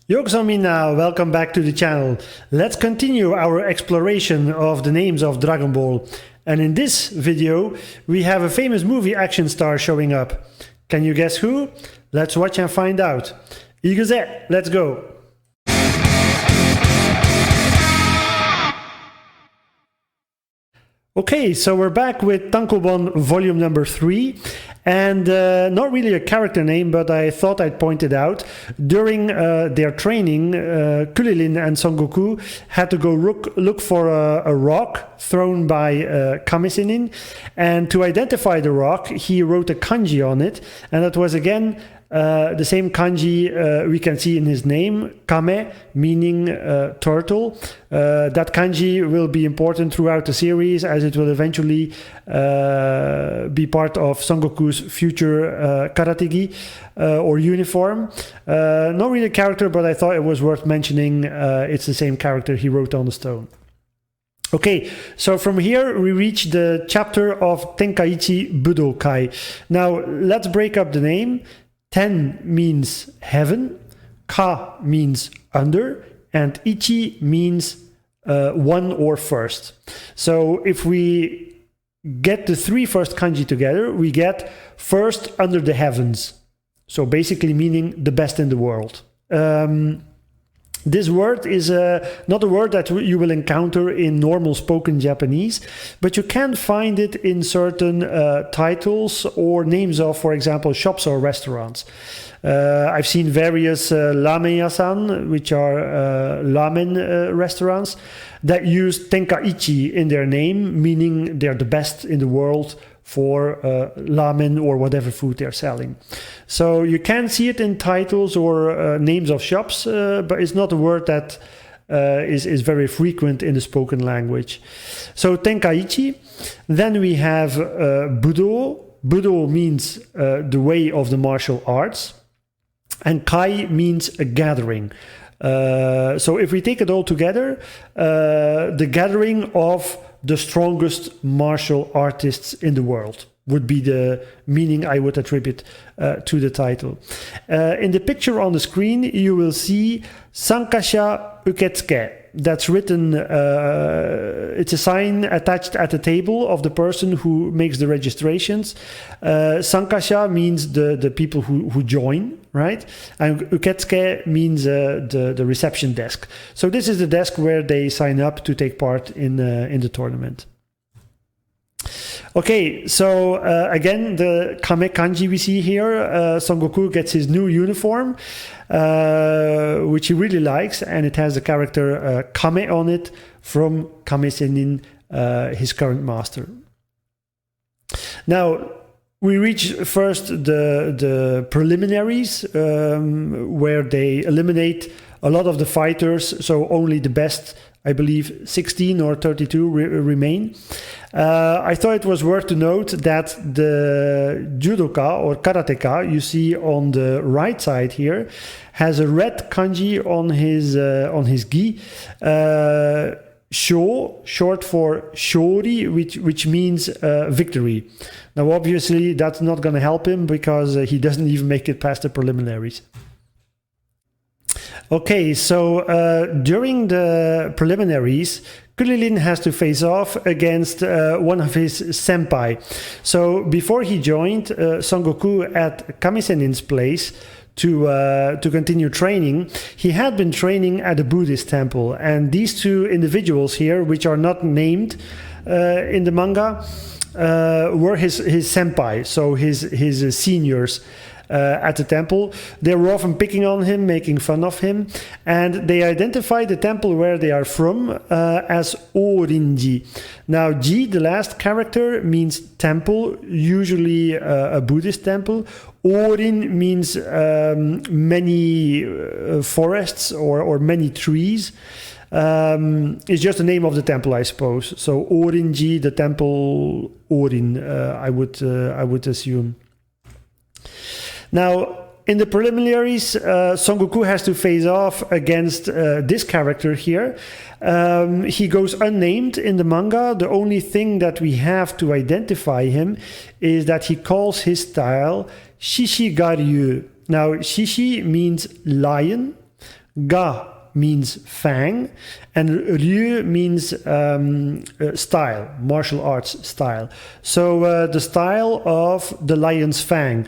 Yokoso minna, welcome back to the channel. Let's continue our exploration of the names of Dragon Ball. And in this video, we have a famous movie action star showing up. Can you guess who? Let's watch and find out. Iguze, let's go! Okay, so we're back with Tankoubon volume number 3, and not really a character name, but I thought I'd point it out. During their training, Krillin and Son Goku had to go look for a rock thrown by Kame Sennin, and to identify the rock, he wrote a kanji on it, and that was again the same kanji we can see in his name, Kame, meaning turtle. That kanji will be important throughout the series, as it will eventually be part of Son Goku's future karategi or uniform. Not really a character, but I thought it was worth mentioning. It's the same character he wrote on the stone. Okay, so from here we reach the chapter of Tenkaichi Budokai. Now let's break up the name. Ten means heaven, ka means under, and ichi means one or first. So if we get the three first kanji together, we get first under the heavens. So basically meaning the best in the world. This word is not a word that you will encounter in normal spoken Japanese, but you can find it in certain titles or names of, for example, shops or restaurants. I've seen various ramen-yasan, which are ramen restaurants, that use tenkaichi in their name, meaning they're the best in the world for ramen or whatever food they're selling. So you can see it in titles or names of shops, but it's not a word that is very frequent in the spoken language. So tenkaichi. Then we have budo. Budo means the way of the martial arts. And kai means a gathering. So if we take it all together, the gathering of the strongest martial artists in the world would be the meaning I would attribute to the title. In the picture on the screen, you will see Sankasha Uketsuke. That's written, it's a sign attached at the table of the person who makes the registrations. Sankasha means the people who join, right? And Uketsuke means the reception desk. So this is the desk where they sign up to take part in the tournament. Okay, so again, the Kame kanji we see here, Son Goku gets his new uniform, which he really likes, and it has the character Kame on it from Kame Sennin, his current master. Now, we reach first the preliminaries, where they eliminate a lot of the fighters, so only the best, I believe 16 or 32 remain. I thought it was worth to note that the judoka or karateka you see on the right side here has a red kanji on his gi. Sho, short for shori, which means victory. Now obviously that's not going to help him because he doesn't even make it past the preliminaries. Okay, so during the preliminaries, Krillin has to face off against one of his senpai. So before he joined Son Goku at Kame Sennin's place to continue training, he had been training at a Buddhist temple. And these two individuals here, which are not named in the manga, were his senpai, so his seniors. At the temple. They were often picking on him, making fun of him, and they identified the temple where they are from as Orinji. Now, Ji, the last character, means temple, usually a Buddhist temple. Orin means many forests or many trees. It's just the name of the temple, I suppose. So Orinji, the temple Orin, I would assume. Now, in the preliminaries, Son Goku has to face off against this character here. He goes unnamed in the manga. The only thing that we have to identify him is that he calls his style Shishigaryu. Now, Shishi means lion, Ga means fang, and Ryu means style, martial arts style. So the style of the lion's fang,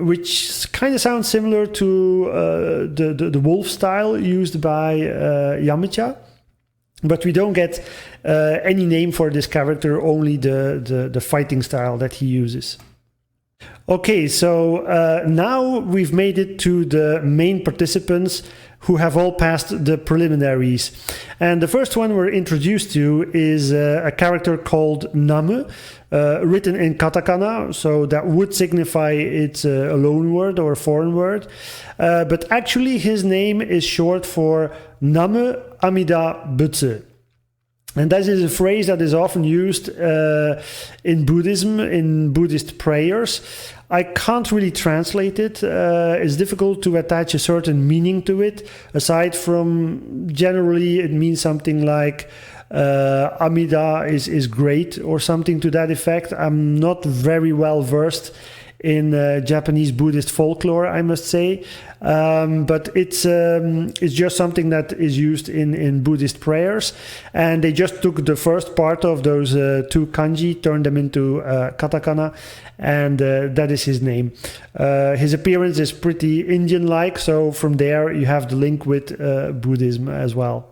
which kind of sounds similar to the wolf style used by Yamcha. But we don't get any name for this character, only the fighting style that he uses. Okay, so now we've made it to the main participants who have all passed the preliminaries. And the first one we're introduced to is a character called Namu, written in katakana, so that would signify it's a loan word or a foreign word. But actually his name is short for Namu Amida Butsu. And that is a phrase that is often used in Buddhism, in Buddhist prayers. I can't really translate it. It's difficult to attach a certain meaning to it, aside from generally it means something like Amida is great or something to that effect. I'm not very well versed in Japanese Buddhist folklore, I must say, but it's just something that is used in Buddhist prayers, and they just took the first part of those two kanji, turned them into katakana, and that is his name. His appearance is pretty Indian-like, so from there you have the link with Buddhism as well.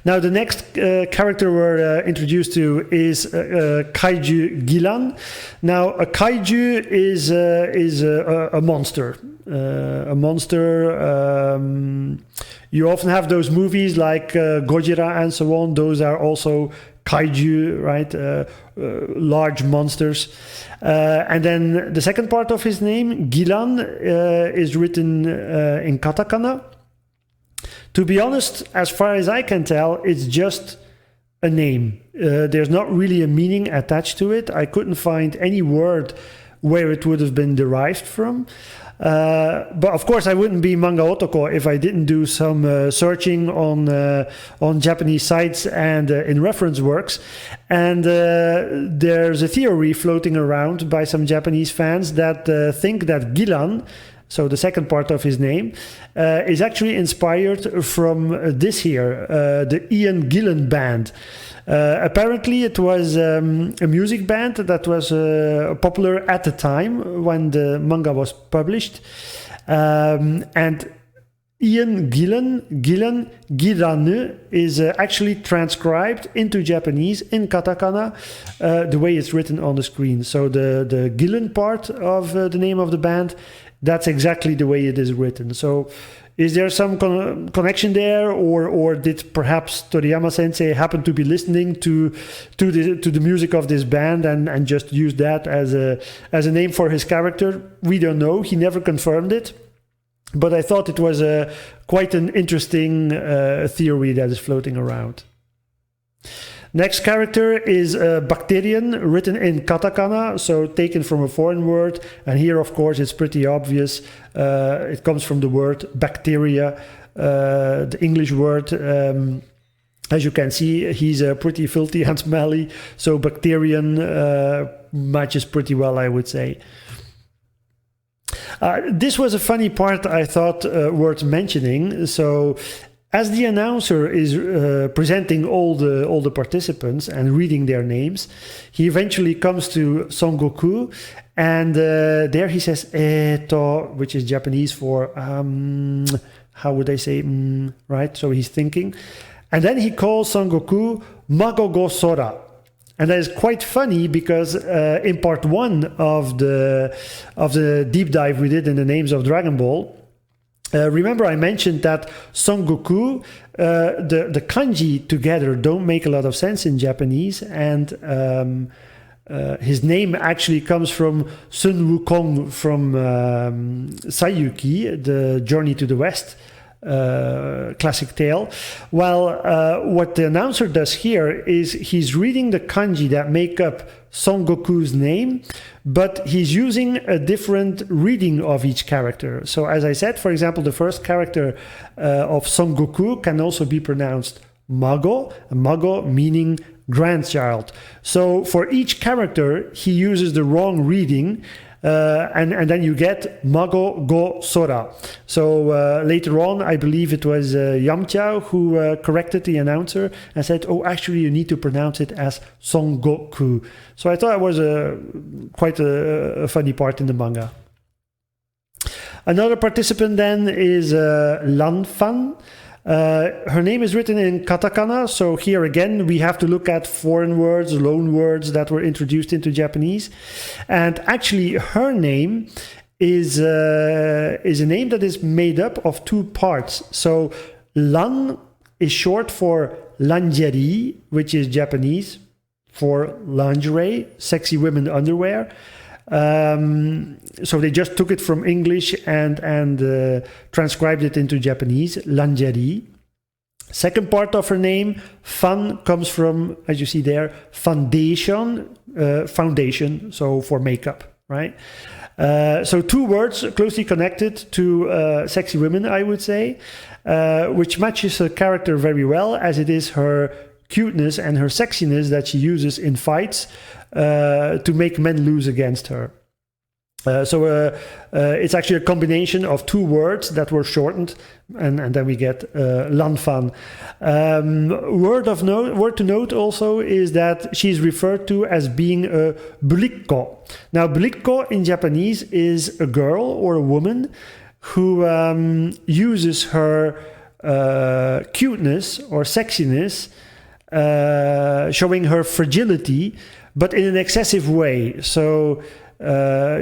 Now the next character we're introduced to is Kaiju Giran. Now a kaiju is a monster. A monster. You often have those movies like Gojira and so on. Those are also kaiju, right? Large monsters. And then the second part of his name, Giran, is written in katakana. To be honest, as far as I can tell, it's just a name. There's not really a meaning attached to it. I couldn't find any word where it would have been derived from. But of course, I wouldn't be manga otoko if I didn't do some searching on Japanese sites and in reference works. And there's a theory floating around by some Japanese fans that think that Giran, so the second part of his name, is actually inspired from this here, the Ian Gillan Band. Apparently it was a music band that was popular at the time when the manga was published. And Ian Giran is actually transcribed into Japanese in katakana, the way it's written on the screen. So the Gillan part of the name of the band, that's exactly the way it is written. So is there some connection there, or did perhaps Toriyama-sensei happen to be listening to the music of this band and just use that as a name for his character? We don't know. He never confirmed it. But I thought it was quite an interesting theory that is floating around. Next character is Bakuterian, written in katakana, so taken from a foreign word. And here, of course, it's pretty obvious. It comes from the word bacteria, the English word. As you can see, he's pretty filthy and smelly, so Bakuterian matches pretty well, I would say. This was a funny part I thought worth mentioning. So as the announcer is presenting all the participants and reading their names, he eventually comes to Son Goku, and there he says "eto," which is Japanese for how would I say right? So he's thinking, and then he calls Son Goku Magogo Sora. And that is quite funny because in part one of the deep dive we did in the names of Dragon Ball, remember I mentioned that Son Goku, the kanji together don't make a lot of sense in Japanese, and his name actually comes from Sun Wukong from Saiyuki, the Journey to the West classic tale. Well, what the announcer does here is he's reading the kanji that make up Son Goku's name, but he's using a different reading of each character. So as I said, for example, the first character of Son Goku can also be pronounced Mago, Mago meaning grandchild. So for each character, he uses the wrong reading, and then you get Mago Go Sora. So later on, I believe it was Yamcha who corrected the announcer and said, oh, actually you need to pronounce it as Son Goku. So I thought it was quite a funny part in the manga. Another participant then is Ranfan. Her name is written in katakana, so here again we have to look at foreign words, loan words that were introduced into Japanese. And actually her name is a name that is made up of two parts. So Lan is short for lingerie, which is Japanese for lingerie, sexy women underwear. So they just took it from English and transcribed it into Japanese, lingerie. Second part of her name, fan, comes from, as you see there, foundation, so for makeup, right? So two words closely connected to sexy women, I would say, which matches her character very well, as it is her cuteness and her sexiness that she uses in fights to make men lose against her. So it's actually a combination of two words that were shortened, and then we get Ranfan. Word to note also is that she's referred to as being a bulikko. Now, bulikko in Japanese is a girl or a woman who uses her cuteness or sexiness, showing her fragility, but in an excessive way. So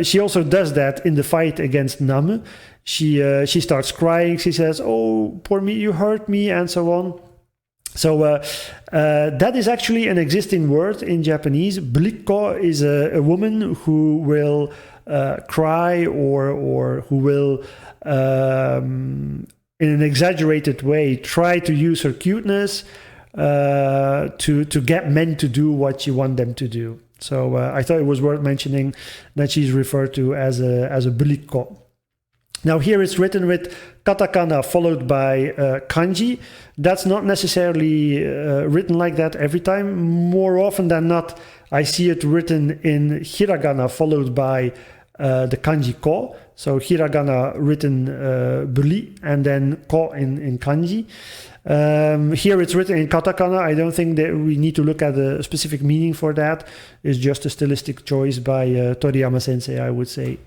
she also does that in the fight against Namu. She starts crying. She says, "Oh, poor me, you hurt me," and so on. So that is actually an existing word in Japanese. Bulikko is a woman who will cry or who will, in an exaggerated way, try to use her cuteness to get men to do what you want them to do. So I thought it was worth mentioning that she's referred to as a bulikko. Now here it's written with katakana followed by kanji. That's not necessarily written like that every time. More often than not, I see it written in hiragana followed by the kanji ko. So hiragana written buli and then ko in kanji. Here it's written in katakana. I don't think that we need to look at a specific meaning for that. It's just a stylistic choice by Toriyama-sensei, I would say.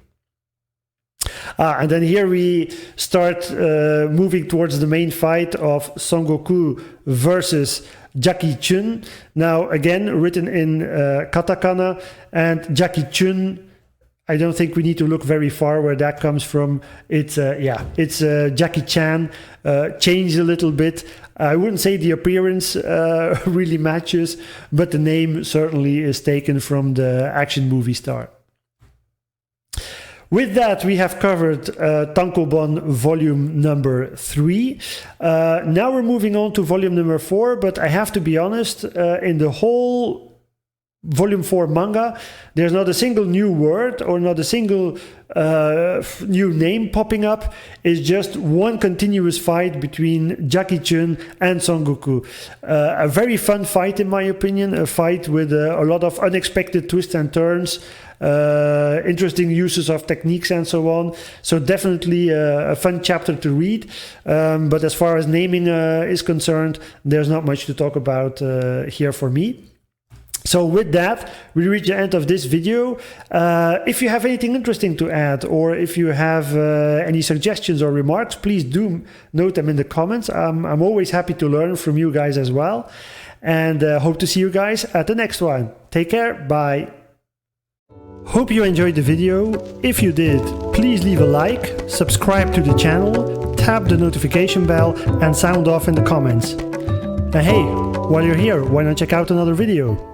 And then here we start moving towards the main fight of Son Goku versus Jacky Chun. Now again written in katakana, and Jacky Chun, I don't think we need to look very far where that comes from. It's Jackie Chan changed a little bit. I wouldn't say the appearance really matches, but the name certainly is taken from the action movie star. With that, we have covered Tankobon volume number 3. Now we're moving on to volume number 4, but I have to be honest, in the whole volume 4 manga, there's not a single new word or not a single new name popping up. It's just one continuous fight between Jacky Chun and Son Goku. A very fun fight in my opinion, a fight with a lot of unexpected twists and turns, interesting uses of techniques and so on. So definitely a fun chapter to read. But as far as naming is concerned, there's not much to talk about here for me. So with that, we reach the end of this video. If you have anything interesting to add, or if you have any suggestions or remarks, please do note them in the comments. I'm always happy to learn from you guys as well. And hope to see you guys at the next one. Take care, bye. Hope you enjoyed the video. If you did, please leave a like, subscribe to the channel, tap the notification bell, and sound off in the comments. And hey, while you're here, why not check out another video?